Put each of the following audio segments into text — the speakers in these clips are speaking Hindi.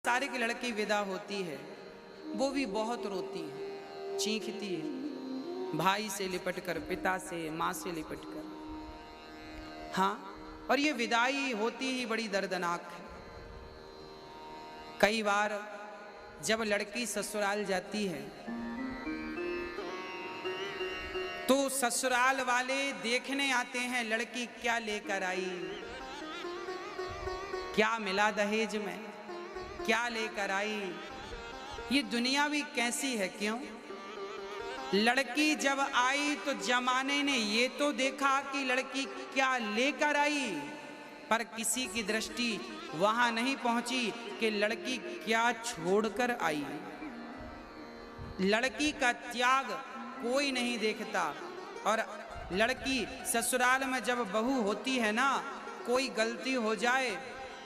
तारीख लड़की विदा होती है, वो भी बहुत रोती है, चीखती है, भाई से लिपट कर, पिता से, माँ से लिपट कर। हाँ, और ये विदाई होती ही बड़ी दर्दनाक है। कई बार जब लड़की ससुराल जाती है तो ससुराल वाले देखने आते हैं लड़की क्या लेकर आई, क्या मिला दहेज में, क्या लेकर आई। ये दुनिया भी कैसी है, क्यों? लड़की जब आई तो जमाने ने ये तो देखा कि लड़की क्या लेकर आई, पर किसी की दृष्टि वहां नहीं पहुंची कि लड़की क्या छोड़कर आई। लड़की का त्याग कोई नहीं देखता। और लड़की ससुराल में जब बहू होती है ना, कोई गलती हो जाए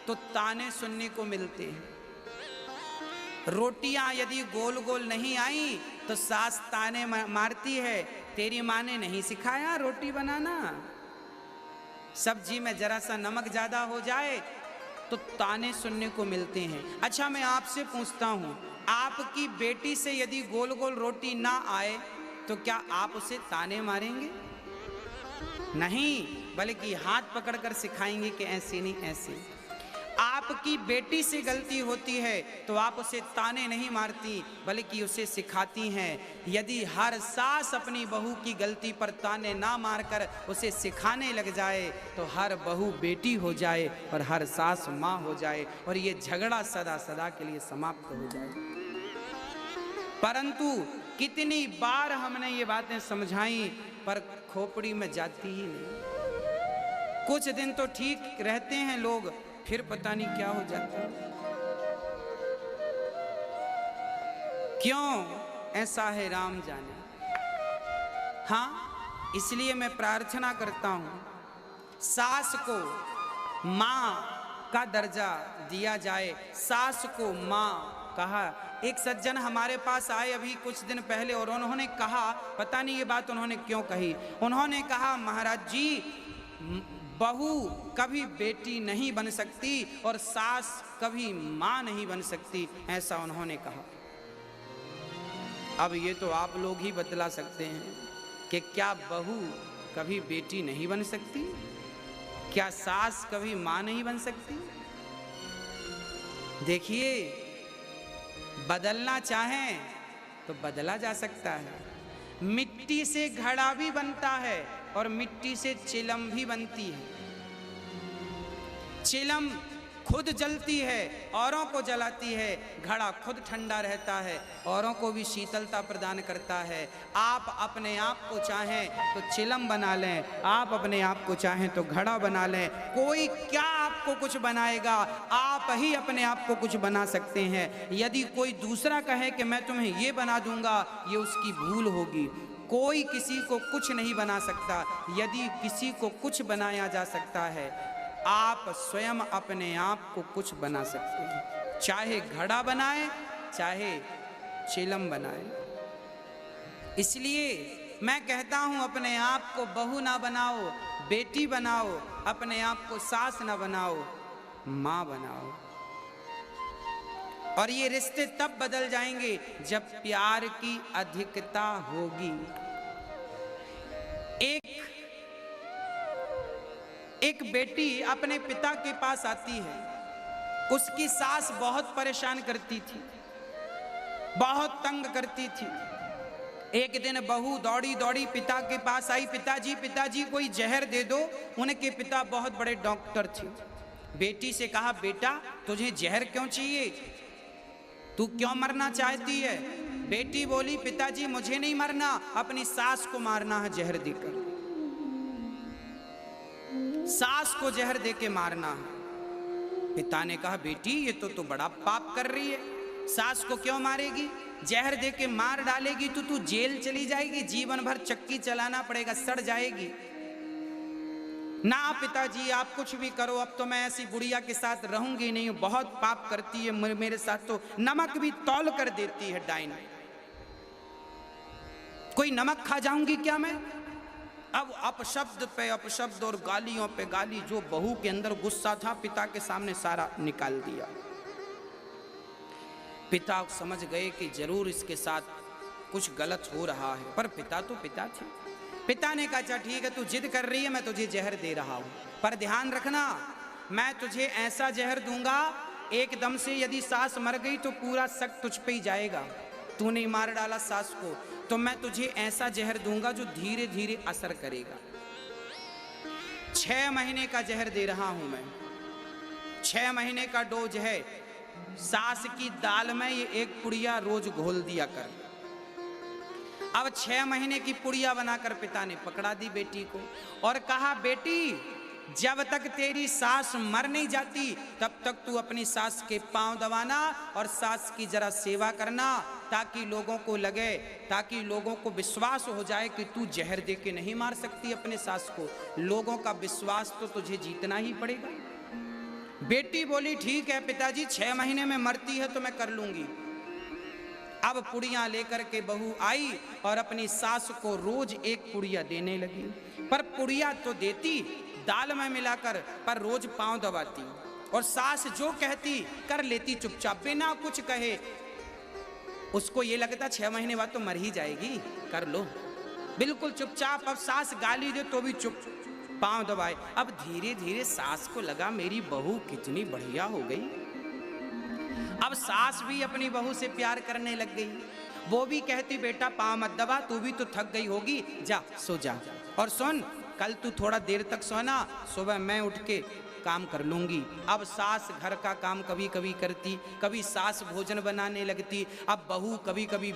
तो ताने सुनने को मिलते हैं। रोटियां यदि गोल गोल नहीं आई तो सास ताने मारती है, तेरी माँ ने नहीं सिखाया रोटी बनाना। सब्जी में जरा सा नमक ज्यादा हो जाए तो ताने सुनने को मिलते हैं। अच्छा, मैं आपसे पूछता हूं, आपकी बेटी से यदि गोल गोल रोटी ना आए तो क्या आप उसे ताने मारेंगे? नहीं, बल्कि हाथ पकड़कर सिखाएंगे कि ऐसे नहीं ऐसे। आपकी बेटी से गलती होती है तो आप उसे ताने नहीं मारती, बल्कि उसे सिखाती हैं। यदि हर सास अपनी बहू की गलती पर ताने ना मारकर उसे सिखाने लग जाए तो हर बहू बेटी हो जाए और हर सास माँ हो जाए और ये झगड़ा सदा सदा के लिए समाप्त हो जाए। परंतु कितनी बार हमने ये बातें समझाई, पर खोपड़ी में जाती ही नहीं। कुछ दिन तो ठीक रहते हैं लोग, फिर पता नहीं क्या हो जाता है। क्यों ऐसा है राम जाने। हाँ, इसलिए मैं प्रार्थना करता हूं सास को मां का दर्जा दिया जाए, सास को मां कहा। एक सज्जन हमारे पास आए अभी कुछ दिन पहले और उन्होंने कहा, पता नहीं ये बात उन्होंने क्यों कही, उन्होंने कहा महाराज जी, बहू कभी बेटी नहीं बन सकती और सास कभी मां नहीं बन सकती, ऐसा उन्होंने कहा। अब ये तो आप लोग ही बतला सकते हैं कि क्या बहू कभी बेटी नहीं बन सकती? क्या सास कभी मां नहीं बन सकती? देखिए, बदलना चाहें तो बदला जा सकता है। मिट्टी से घड़ा भी बनता है और मिट्टी से चिलम भी बनती है। चिलम खुद जलती है, औरों को जलाती है, घड़ा खुद ठंडा रहता है, औरों को भी शीतलता प्रदान करता है। आप अपने आप को चाहें तो चिलम बना लें, आप अपने आप को चाहें तो घड़ा बना लें। कोई क्या आपको कुछ बनाएगा, आप ही अपने आप को कुछ बना सकते हैं। यदि कोई दूसरा कहे कि मैं तुम्हें ये बना दूंगा, ये उसकी भूल होगी। कोई किसी को कुछ नहीं बना सकता। यदि किसी को कुछ बनाया जा सकता है, आप स्वयं अपने आप को कुछ बना सकते हैं। चाहे घड़ा बनाए, चाहे चिलम बनाए। इसलिए मैं कहता हूं, अपने आप को बहू ना बनाओ, बेटी बनाओ। अपने आप को सास ना बनाओ, मां बनाओ। और ये रिश्ते तब बदल जाएंगे जब प्यार की अधिकता होगी। एक बेटी अपने पिता के पास आती है, उसकी सास बहुत परेशान करती थी, बहुत तंग करती थी। एक दिन बहू दौड़ी दौड़ी पिता के पास आई, पिताजी पिताजी कोई जहर दे दो। उनके पिता बहुत बड़े डॉक्टर थे। बेटी से कहा, बेटा तुझे जहर क्यों चाहिए, तू क्यों मरना चाहती है? बेटी बोली, पिताजी मुझे नहीं मरना, अपनी सास को मारना है जहर देकर, सास को जहर देके मारना है। पिता ने कहा, बेटी ये तो बड़ा पाप कर रही है, सास को क्यों मारेगी? जहर देके मार डालेगी तो तू जेल चली जाएगी, जीवन भर चक्की चलाना पड़ेगा, सड़ जाएगी। ना पिताजी आप कुछ भी करो, अब तो मैं ऐसी बुढ़िया के साथ रहूंगी नहीं, बहुत पाप करती है मेरे साथ, तो नमक भी तौल कर देती है डाइन। कोई नमक खा जाऊंगी क्या मैं? अब अपशब्द पे अपशब्द और गालियों पे गाली, जो बहू के अंदर गुस्सा था पिता के सामने सारा निकाल दिया। पिता समझ गए कि जरूर इसके साथ कुछ गलत हो रहा है, पर पिता तो पिता थे। पिता ने कहा अच्छा ठीक है, तू जिद कर रही है, मैं तुझे जहर दे रहा हूं, पर ध्यान रखना मैं तुझे ऐसा जहर दूंगा एकदम से यदि सास मर गई तो पूरा शक तुझ पे ही जाएगा। तूने मार डाला सास को, तो मैं तुझे ऐसा जहर दूंगा जो धीरे धीरे असर करेगा। 6 महीने का जहर दे रहा हूं मैं, 6 महीने का डोज है। सास की दाल में ये एक पुड़िया रोज घोल दिया कर। अब 6 महीने की पुड़िया बनाकर पिता ने पकड़ा दी बेटी को और कहा बेटी जब तक तेरी सास मर नहीं जाती तब तक तू अपनी सास के पांव दबाना और सास की जरा सेवा करना, ताकि लोगों को लगे, ताकि लोगों को विश्वास हो जाए कि तू जहर दे के नहीं मार सकती अपने सास को। लोगों का विश्वास तो तुझे जीतना ही पड़ेगा। बेटी बोली ठीक है पिताजी, 6 महीने में मरती है तो मैं कर लूंगी। अब पुड़िया लेकर के बहू आई और अपनी सास को रोज एक पुड़िया देने लगी, पर पुड़िया तो देती दाल में मिलाकर, पर रोज पांव दबाती और सास जो कहती कर लेती चुपचाप बिना कुछ कहे। उसको ये लगता 6 महीने बाद तो मर ही जाएगी, कर लो, बिल्कुल चुपचाप। अब सास गाली दे तो भी चुप, पांव दबाए। अब धीरे धीरे सास को लगा मेरी बहू कितनी बढ़िया हो गई। अब सास भी अपनी बहू से प्यार करने लग गई। वो भी कहती बेटा पांव मत दबा, तू भी तो थक गई होगी, जा सो जा। और सुन कल तू थोड़ा देर तक सोना, सुबह मैं उठ के काम कर लूंगी। अब सास घर का काम कभी कभी करती, कभी सास भोजन बनाने लगती। अब बहू कभी कभी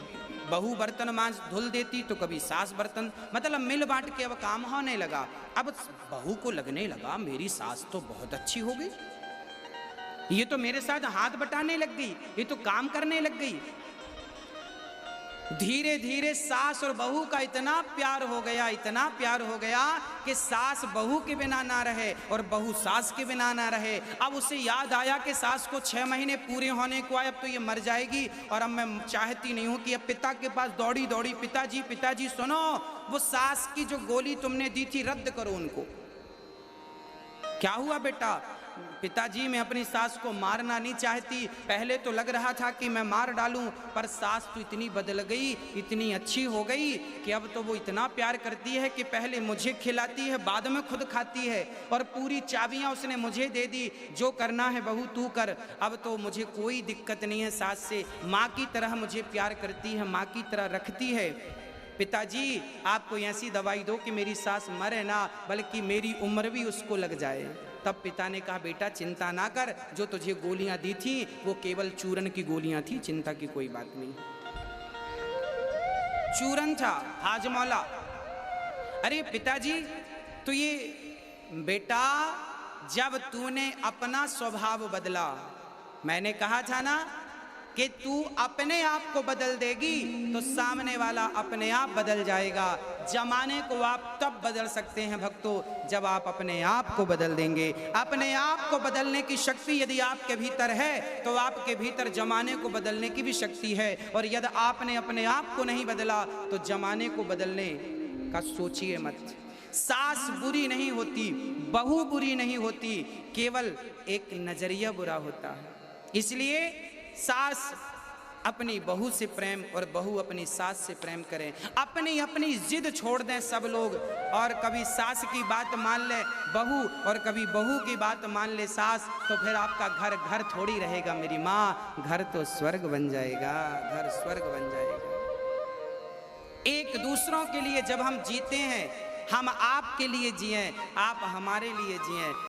बहू बर्तन मांज धुल देती तो कभी सास बर्तन, मतलब मिल बांट के अब काम होने लगा। अब बहू को लगने लगा मेरी सास तो बहुत अच्छी हो गई, ये तो मेरे साथ हाथ बटाने लग गई, ये तो काम करने लग गई। धीरे धीरे सास और बहू का इतना प्यार हो गया, इतना प्यार हो गया कि सास बहू के बिना ना रहे और बहू सास के बिना ना रहे। अब उसे याद आया कि सास को 6 महीने पूरे होने को आए, अब तो ये मर जाएगी और अब मैं चाहती नहीं हूं कि अब पिता के पास दौड़ी दौड़ी पिताजी पिताजी सुनो, वो सास की जो गोली तुमने दी थी रद्द करो उनको। क्या हुआ बेटा? पिताजी मैं अपनी सास को मारना नहीं चाहती, पहले तो लग रहा था कि मैं मार डालूं, पर सास तो इतनी बदल गई, इतनी अच्छी हो गई कि अब तो वो इतना प्यार करती है कि पहले मुझे खिलाती है बाद में खुद खाती है, और पूरी चाबियां उसने मुझे दे दी, जो करना है बहू तू कर। अब तो मुझे कोई दिक्कत नहीं है सास से, माँ की तरह मुझे प्यार करती है, माँ की तरह रखती है। पिताजी आपको ऐसी दवाई दो कि मेरी सास मरे ना, बल्कि मेरी उम्र भी उसको लग जाए। तब पिता ने कहा बेटा चिंता ना कर, जो तुझे गोलियां दी थी वो केवल चूरन की गोलियां थी, चिंता की कोई बात नहीं। चूरन था हाजमौला। अरे पिताजी तो ये बेटा जब तूने अपना स्वभाव बदला, मैंने कहा था ना कि तू अपने आप को बदल देगी तो सामने वाला अपने आप बदल जाएगा। जमाने को आप तब बदल सकते हैं भक्तों जब आप अपने आप को बदल देंगे। अपने आप को बदलने की शक्ति यदि आपके भीतर है तो आपके भीतर जमाने को बदलने की भी शक्ति है, और यदि आपने अपने आप को नहीं बदला तो जमाने को बदलने का सोचिए मत। सास बुरी नहीं होती, बहू बुरी नहीं होती, केवल एक नजरिया बुरा होता है। इसलिए सास अपनी बहू से प्रेम और बहू अपनी सास से प्रेम करें। अपनी अपनी जिद छोड़ दें सब लोग, और कभी सास की बात मान ले बहू और कभी बहू की बात मान ले सास, तो फिर आपका घर घर थोड़ी रहेगा मेरी माँ, घर तो स्वर्ग बन जाएगा, घर स्वर्ग बन जाएगा। एक दूसरों के लिए जब हम जीते हैं, हम आपके लिए जिएं, आप हमारे लिए जिएं।